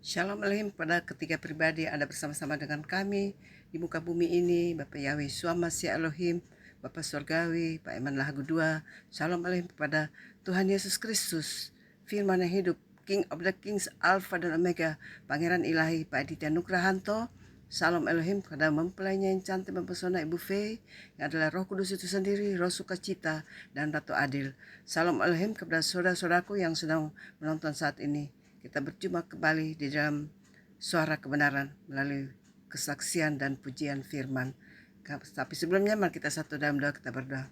Shalom Alaikum pada ketiga pribadi ada bersama-sama dengan kami di muka bumi ini, Bapak Yahweh Suamasya Elohim, Bapak Surgawi, Pak Eman Lahagu 2. Shalom Alaikum kepada Tuhan Yesus Kristus, firman yang hidup, King of the Kings, Alpha dan Omega, Pangeran Ilahi, Pak Aditya Nugrahanto. Shalom Elohim kepada mempelainya yang cantik mempesona Ibu Fei, yang adalah Roh Kudus itu sendiri, Roh Sukacita dan Ratu Adil. Shalom Elohim kepada saudara-saudaraku yang sedang menonton saat ini. Kita berjumpa kembali di dalam suara kebenaran melalui kesaksian dan pujian firman. Tapi sebelumnya mari kita satu dalam doa, kita berdoa.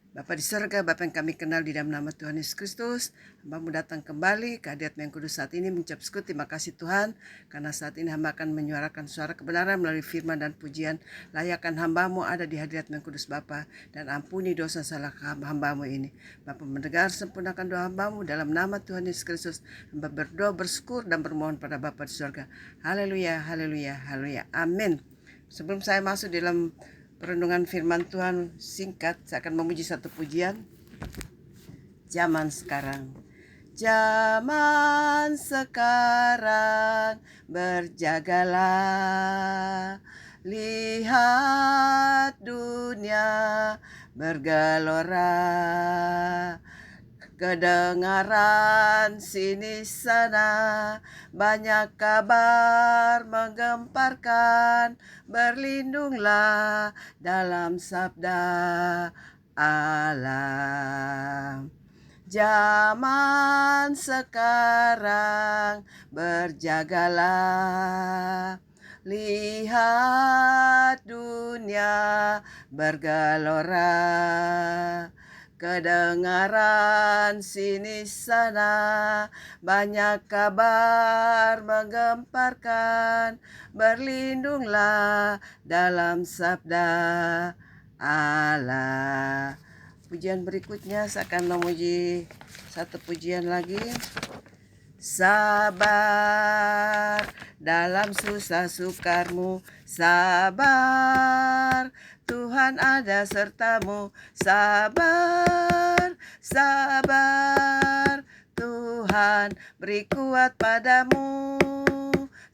Bapa di surga, Bapa yang kami kenal di dalam nama Tuhan Yesus Kristus, hamba-Mu datang kembali ke hadirat-Mu yang kudus saat ini mengucap syukur terima kasih Tuhan, karena saat ini hamba akan menyuarakan suara kebenaran melalui firman dan pujian. Layakkan hamba-Mu ada di hadirat-Mu yang kudus Bapa, dan ampuni dosa salah hamba-Mu ini. Bapa mendengar sempurnakan doa hamba-Mu dalam nama Tuhan Yesus Kristus. Hamba berdoa, bersyukur dan bermohon pada Bapa di surga. Haleluya, haleluya, haleluya. Amin. Sebelum saya masuk dalam perenungan firman Tuhan singkat, saya akan memuji satu pujian. Zaman sekarang, zaman sekarang, berjagalah, lihat dunia bergelora, kedengaran sini sana, banyak kabar menggemparkan, berlindunglah dalam sabda Allah. Zaman sekarang, berjagalah, lihat dunia bergelora, kedengaran sini sana, banyak kabar menggemparkan, berlindunglah dalam sabda Allah. Pujian berikutnya saya akan memuji satu pujian lagi. Sabar dalam susah sukarmu, sabar, Tuhan ada sertamu. Sabar, sabar, Tuhan beri kuat padamu.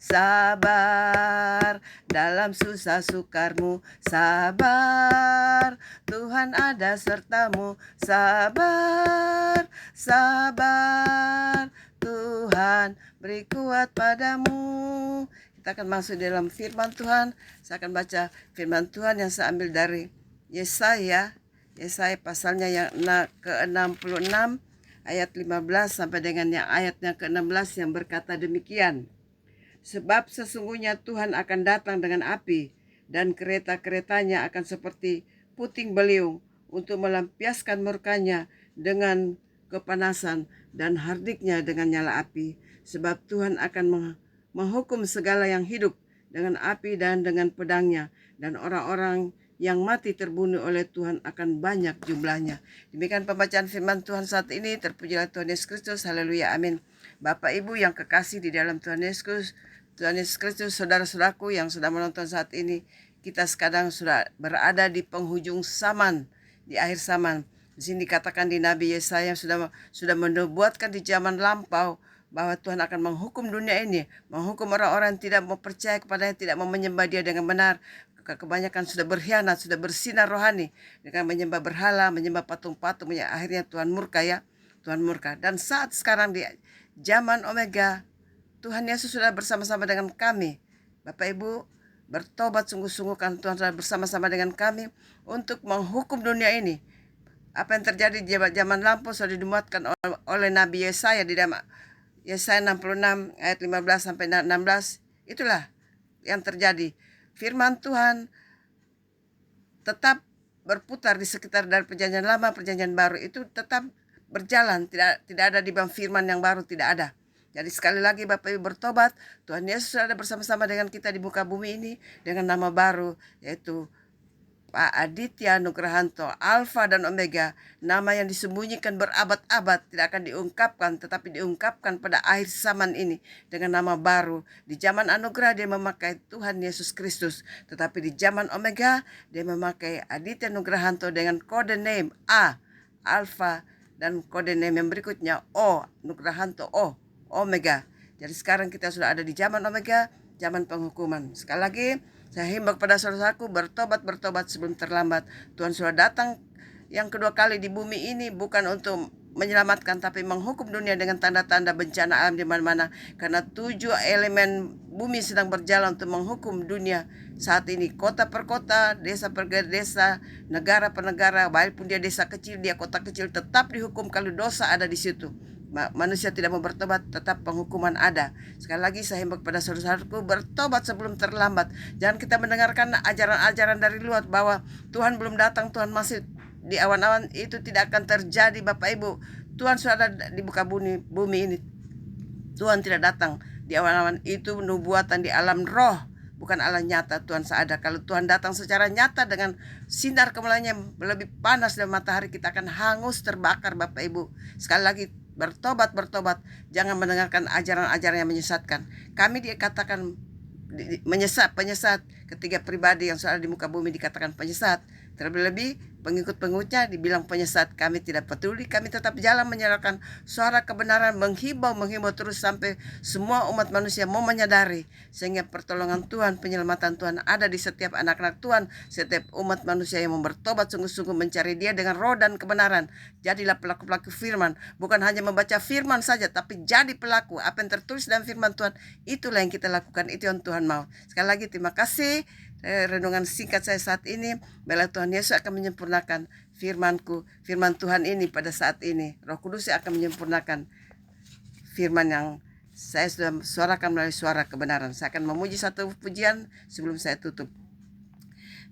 Sabar dalam susah sukarmu, sabar, Tuhan ada sertamu. Sabar, sabar, Tuhan beri kuat padamu. Kita akan masuk dalam firman Tuhan. Saya akan baca firman Tuhan yang saya ambil dari Yesaya pasalnya yang ke-66 ayat 15 sampai dengan yang ayatnya ke-16 yang berkata demikian. Sebab sesungguhnya Tuhan akan datang dengan api, dan kereta-keretanya akan seperti puting beliung untuk melampiaskan murkanya dengan kepanasan dan hardiknya dengan nyala api. Sebab Tuhan akan menghukum segala yang hidup dengan api dan dengan pedangnya, dan orang-orang yang mati terbunuh oleh Tuhan akan banyak jumlahnya. Demikian pembacaan firman Tuhan saat ini. Terpujilah Tuhan Yesus Kristus. Haleluya, amin. Bapak Ibu yang kekasih di dalam Tuhan Yesus Kristus, saudara-saudaraku yang sedang menonton saat ini, kita sekarang sudah berada di penghujung zaman, di akhir zaman. Di sini dikatakan di Nabi Yesaya sudah menubuatkan di zaman lampau bahwa Tuhan akan menghukum dunia ini, menghukum orang-orang yang tidak mau percaya kepadanya, tidak mau menyembah Dia dengan benar. Kebanyakan sudah berkhianat, sudah bersinar rohani dengan menyembah berhala, menyembah patung-patung, ya akhirnya Tuhan murka ya. Tuhan murka. Dan saat sekarang di zaman Omega, Tuhan Yesus sudah bersama-sama dengan kami. Bapak Ibu, bertobat sungguh-sungguh kan Tuhan sudah bersama-sama dengan kami untuk menghukum dunia ini. Apa yang terjadi di zaman lampau sudah dimuatkan oleh Nabi Yesaya di dalam Yesaya 66 ayat 15 sampai 16. Itulah yang terjadi. Firman Tuhan tetap berputar di sekitar dari perjanjian lama, perjanjian baru itu tetap berjalan, tidak ada di bawah firman yang baru, tidak ada. Jadi sekali lagi Bapak Ibu bertobat, Tuhan Yesus ada bersama-sama dengan kita di muka bumi ini dengan nama baru, yaitu Pak Aditya Nugrahanto, Alfa dan Omega, nama yang disembunyikan berabad-abad tidak akan diungkapkan, tetapi diungkapkan pada akhir zaman ini dengan nama baru. Di zaman anugerah dia memakai Tuhan Yesus Kristus, tetapi di zaman Omega dia memakai Aditya Nugrahanto dengan kode name A, Alfa, dan kode name yang berikutnya O, Nugrahanto O, Omega. Jadi sekarang kita sudah ada di zaman Omega, zaman penghukuman. Sekali lagi saya himbau kepada saudaraku, bertobat sebelum terlambat. Tuhan sudah datang yang kedua kali di bumi ini bukan untuk menyelamatkan, tapi menghukum dunia dengan tanda-tanda bencana alam di mana-mana. Karena 7 elemen bumi sedang berjalan untuk menghukum dunia saat ini. Kota per kota, desa per desa, negara per negara, walaupun dia desa kecil, dia kota kecil, tetap dihukum kalau dosa ada di situ. Manusia tidak mau bertobat, tetap penghukuman ada. Sekali lagi saya himbau kepada saudaraku, bertobat sebelum terlambat. Jangan kita mendengarkan ajaran-ajaran dari luar bahwa Tuhan belum datang, Tuhan masih di awan-awan. Itu tidak akan terjadi Bapak Ibu. Tuhan sudah ada di muka bumi ini. Tuhan tidak datang di awan-awan, itu nubuatan di alam roh, bukan alam nyata. Tuhan seada. Kalau Tuhan datang secara nyata dengan sinar kemuliaannya lebih panas dari matahari, kita akan hangus terbakar Bapak Ibu. Sekali lagi, bertobat, jangan mendengarkan ajaran-ajaran yang menyesatkan. Kami dikatakan penyesat, ketiga pribadi yang sudah di muka bumi dikatakan penyesat. Terlebih pengikut-pengikutnya dibilang penyesat. Kami tidak peduli, kami tetap jalan menyalakan suara kebenaran, menghimbau terus sampai semua umat manusia mau menyadari, sehingga pertolongan Tuhan, penyelamatan Tuhan ada di setiap anak-anak Tuhan, setiap umat manusia yang mau bertobat sungguh-sungguh mencari Dia dengan roh dan kebenaran. Jadilah pelaku-pelaku firman, bukan hanya membaca firman saja, tapi jadi pelaku. Apa yang tertulis dalam firman Tuhan, itulah yang kita lakukan, itu yang Tuhan mau. Sekali lagi terima kasih. Renungan singkat saya saat ini, bila Tuhan Yesus akan menyempurnakan firman Tuhan ini pada saat ini. Roh Kudus akan menyempurnakan firman yang saya sudah suarakan melalui suara kebenaran. Saya akan memuji satu pujian sebelum saya tutup.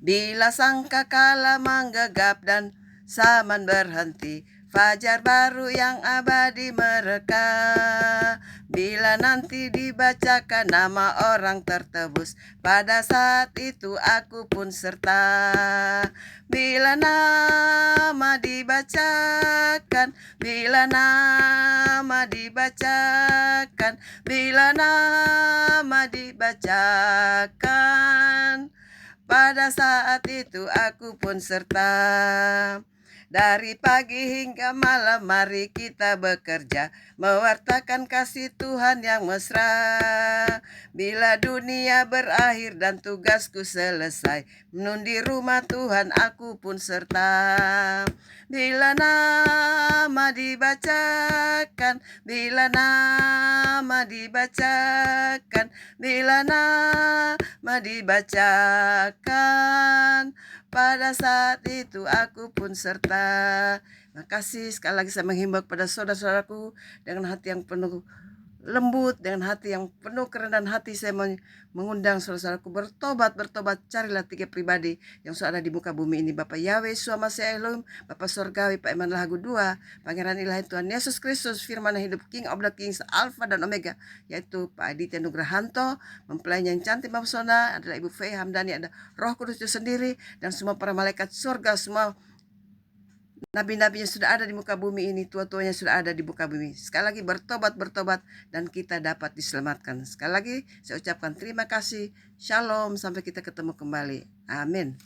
Bila sangkakala menggegap dan zaman berhenti, fajar baru yang abadi mereka. Bila nanti dibacakan nama orang tertebus, pada saat itu aku pun serta. Bila nama dibacakan, bila nama dibacakan, bila nama dibacakan, pada saat itu aku pun serta. Dari pagi hingga malam mari kita bekerja, mewartakan kasih Tuhan yang mesra. Bila dunia berakhir dan tugasku selesai, menundi rumah Tuhan aku pun serta. Bila nama dibacakan, bila nama dibacakan, bila nama dibacakan, pada saat itu aku pun serta. Terima kasih. Sekali lagi saya menghimbau kepada saudara-saudaraku dengan hati yang penuh lembut, dengan hati yang penuh kerendahan hati, saya mengundang saudara-saudaraku bertobat. Carilah 3 pribadi yang sudah ada di muka bumi ini. Bapak Yahweh, Suama Elohim, Bapak Sorgawi, Pak Iman Lagu 2, Pangeran Ilahi Tuhan Yesus Kristus, firman yang hidup, King of the Kings, Alpha dan Omega, yaitu Pak Aditya Nugrahanto, mempelainya yang cantik mempesona, adalah Ibu Fei Hamdani, ada Roh Kudus itu sendiri, dan semua para malaikat surga, semua nabi-nabinya sudah ada di muka bumi ini, tua-tuanya sudah ada di muka bumi. Sekali lagi bertobat, dan kita dapat diselamatkan. Sekali lagi saya ucapkan terima kasih. Shalom, sampai kita ketemu kembali. Amin.